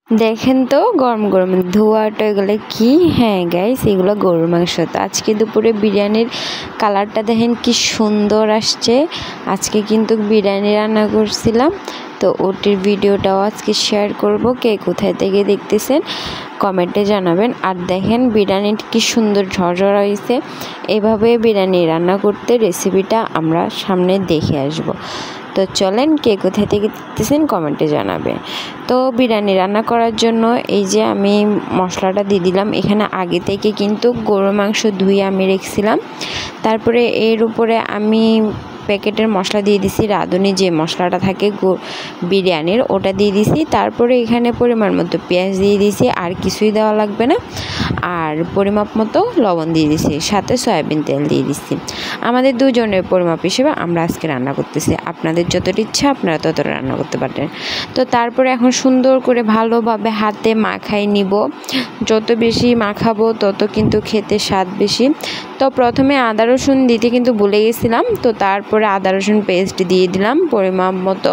দেখেন তো গরম গরম ধোয়াটা এগুলো কি। হ্যাঁ গাইস, এগুলো গরুর মাংস। তো আজকে দুপুরে বিরিয়ানির কালারটা দেখেন কি সুন্দর আসছে। আজকে কিন্তু বিরিয়ানি রান্না করছিলাম, তো ওটির ভিডিওটাও আজকে শেয়ার করব। কে কোথায় থেকে দেখতেছেন কমেন্টে জানাবেন। আর দেখেন বিরিয়ানি কি সুন্দর ঝরঝরা হয়েছে। এভাবে বিরিয়ানি রান্না করতে রেসিপিটা আমরা সামনে দেখে আসব। তো চলেন কে কোথায় থেকে দেখতেছেন কমেন্টে জানাবেন। তো বিরিয়ানি রান্না করার জন্য এই যে আমি মশলাটা দিয়ে দিলাম। এখানে আগে থেকে কিন্তু গরুর মাংস ধুয়ে আমি রেখেছিলাম। তারপরে এর উপরে আমি প্যাকেটের মশলা দিয়ে দিছি, রাঁধুনি যে মশলাটা থাকে বিরিয়ানির ওটা দিয়ে দিছি। তারপরে এখানে পরিমাণ মতো পেঁয়াজ দিয়ে দিছি, আর কিছুই দেওয়া লাগবে না। আর পরিমাপ মতো লবণ দিয়ে দিছি, সাথে সয়াবিন তেল দিয়ে দিচ্ছি। আমাদের দুজনের পরিমাপ হিসেবে আমরা আজকে রান্না করতেছি। আপনাদের যতটা ইচ্ছা আপনারা ততটা রান্না করতে পারেন। তো তারপরে এখন সুন্দর করে ভালোভাবে হাতে মাখাই নিব। যত বেশি মাখাবো তত কিন্তু খেতে স্বাদ বেশি। তো প্রথমে আদা রসুন দিতে কিন্তু ভুলে গেছিলাম, তো তারপরে আদা রসুন পেস্ট দিয়ে দিলাম পরিমাপ মতো।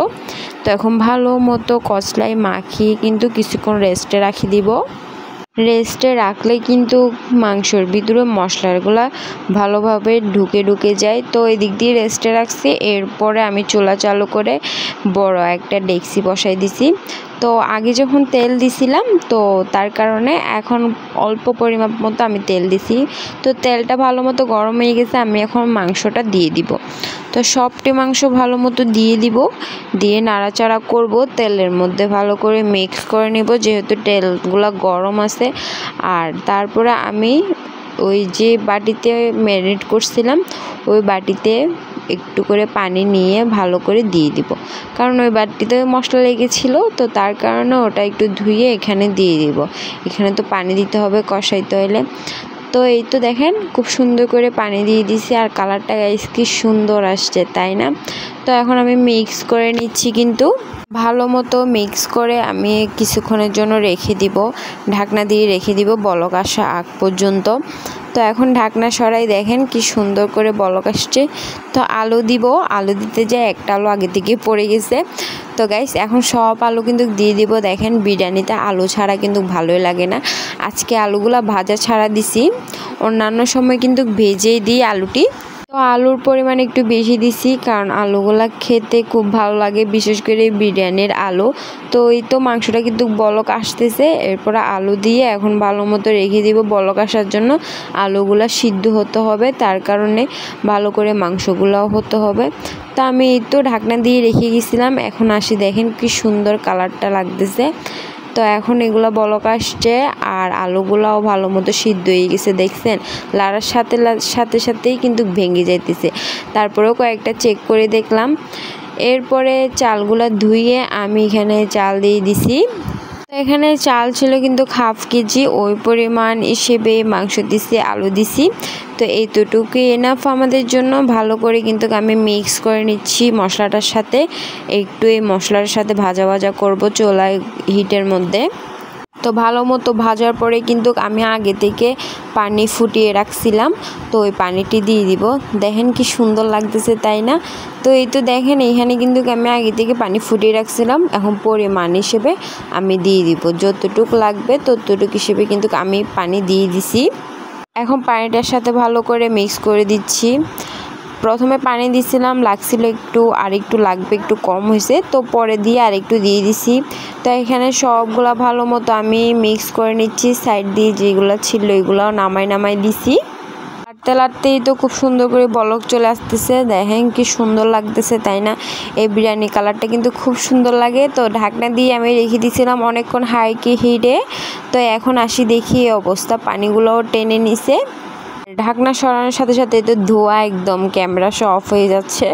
তো এখন ভালো মতো কচলাই মাখিয়ে কিন্তু কিছুক্ষণ রেস্টে রাখি দিব। রেস্টে রাখলে কিন্তু মাংসর ভিতরে মশলাগুলা ভালোভাবে ঢুকে যায়। তো এদিক দিয়ে রেস্টে রাখছি। এরপরে আমি চুলা চালু করে বড় একটা ডেকচি বসাই দিছি। তো আগে যখন তেল দিছিলাম তো তার কারণে এখন অল্প পরিমাপ মতো আমি তেল দিছি। তো তেলটা ভালো মতো গরম হয়ে গেছে, আমি এখন মাংসটা দিয়ে দিব। তো সবটি মাংস ভালো মতো দিয়ে দিব, দিয়ে নাড়াচাড়া করব। তেলের মধ্যে ভালো করে মিক্স করে নেব, যেহেতু তেলগুলো গরম আছে। আর তারপরে আমি ওই যে বাটিতে ম্যারিনেট করছিলাম ওই বাটিতে একটু করে পানি নিয়ে ভালো করে দিয়ে দিব, কারণ ওই বাটিতে মশলা লেগেছিল। তো তার কারণে ওটা একটু ধুয়ে এখানে দিয়ে দিব। এখানে তো পানি দিতে হবে কষাইতে হলে। তো এই তো দেখেন খুব সুন্দর করে পানি দিয়ে দিছি, আর কালারটা গাইস কি সুন্দর আসছে, তাই না? তো এখন আমি মিক্স করে নিচ্ছি, কিন্তু ভালো মতো মিক্স করে আমি কিছুক্ষণের জন্য রেখে দিব, ঢাকনা দিয়ে রেখে দিব বলক আসা আগ পর্যন্ত। তো এখন ঢাকনা সরাই, দেখেন কি সুন্দর করে বলক আসছে। তো আলু দিব, আলু দিতে যায় একটা আলু আগে থেকে পড়ে গেছে। তো গাইস এখন সব আলু কিন্তু দিয়ে দিব। দেখেন বিরিয়ানিতে আলু ছাড়া কিন্তু ভালোই লাগে না। আজকে আলুগুলা ভাজা ছাড়া দিছি, অন্যান্য সময় কিন্তু ভেজেই দিই আলুটি। তো আলুর পরিমাণ একটু বেশি দিছি, কারণ আলুগুলা খেতে খুব ভালো লাগে, বিশেষ করে বিরিয়ানির আলু। তো এই তো মাংসটা কিন্তু বলক আসতেছে, এরপর আলু দিয়ে এখন ভালো মতো রেখে দিব বলক আসার জন্য। আলুগুলা সিদ্ধ হতে হবে, তার কারণে ভালো করে মাংসগুলাও হতে হবে। তো আমি এই তো ঢাকনা দিয়ে রেখে গেছিলাম। এখন আসি, দেখেন কি সুন্দর কালারটা লাগতেছে। তো এখন এগুলো বলক আসছে, আর আলুগুলাও ভালো মতো সিদ্ধ হয়ে গেছে। দেখছেন লাড়ার সাথেই কিন্তু ভেঙে যাইতেছে। তারপরেও কয়েকটা চেক করে দেখলাম। এরপরে চালগুলা ধুয়ে আমি এখানে চাল দিয়ে দিছি। এখানে চাল ছিল কিন্তু হাফ কেজি, ওই পরিমাণ হিসেবে মাংস দিছি, আলু দিছি। তো এইটুকু এনাফ আমাদের জন্য। ভালো করে কিন্তু আমি মিক্স করে নিচ্ছি মশলাটার সাথে। একটু এই মশলার সাথে ভাজা ভাজা করব চুলায় হিটের মধ্যে। তো ভালো মতো ভাজার পরে কিন্তু আমি আগে থেকে পানি ফুটিয়ে রাখছিলাম, তো ওই পানিটি দিয়ে দিব। দেখেন কি সুন্দর লাগতেছে, তাই না? তো এই তো দেখেন এখানে কিন্তু আমি আগে থেকে পানি ফুটিয়ে রাখছিলাম। এখন পরিমাণ হিসেবে আমি দিয়ে দিব, যতটুকু লাগবে ততটুকু হিসেবে কিন্তু আমি পানি দিয়ে দিছি। এখন পানিটার সাথে ভালো করে মিক্স করে দিচ্ছি। প্রথমে পানি দিছিলাম লাগছিল একটু, আর একটু লাগবে, একটু কম হয়েছে, তো পরে দিয়ে আর একটু দিয়ে দিছি। তো এখানে সবগুলা ভালো মতো আমি মিক্স করে নিচ্ছি। সাইড দিয়ে যেগুলো ছিল এগুলাও নামাই দিছি। লাড়তে লাড়তেই তো খুব সুন্দর করে বলক চলে আসতেছে। দেখেন কি সুন্দর লাগতেছে, তাই না? এই বিরিয়ানি কালারটা কিন্তু খুব সুন্দর লাগে। তো ঢাকনা দিয়ে আমি রেখে দিয়েছিলাম অনেকক্ষণ হাই হিটে। তো এখন আসি, দেখি অবস্থা, পানিগুলোও টেনে নিছে। ঢাকনা সরানোর সাথে সাথে তো ধোয়া একদম ক্যামেরা সহ অফ হয়ে যাচ্ছে।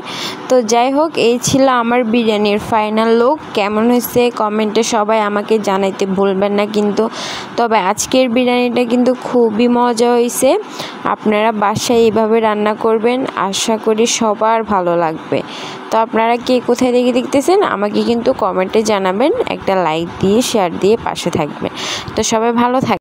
তো যাই হোক, এই ছিল আমার বিরিয়ানির ফাইনাল লুক। কেমন হয়েছে কমেন্টে সবাই আমাকে জানাইতে ভুলবেন না কিন্তু। তবে আজকের বিরিয়ানিটা কিন্তু খুবই মজা হয়েছে। আপনারা বাসায় এইভাবে রান্না করবেন, আশা করি সবার ভালো লাগবে। তো আপনারা কে কোথায় থেকে দেখতেছেন আমাকে কিন্তু কমেন্টে জানাবেন, একটা লাইক দিয়ে শেয়ার দিয়ে পাশে থাকবেন। তো সবাই ভালো থাকবেন।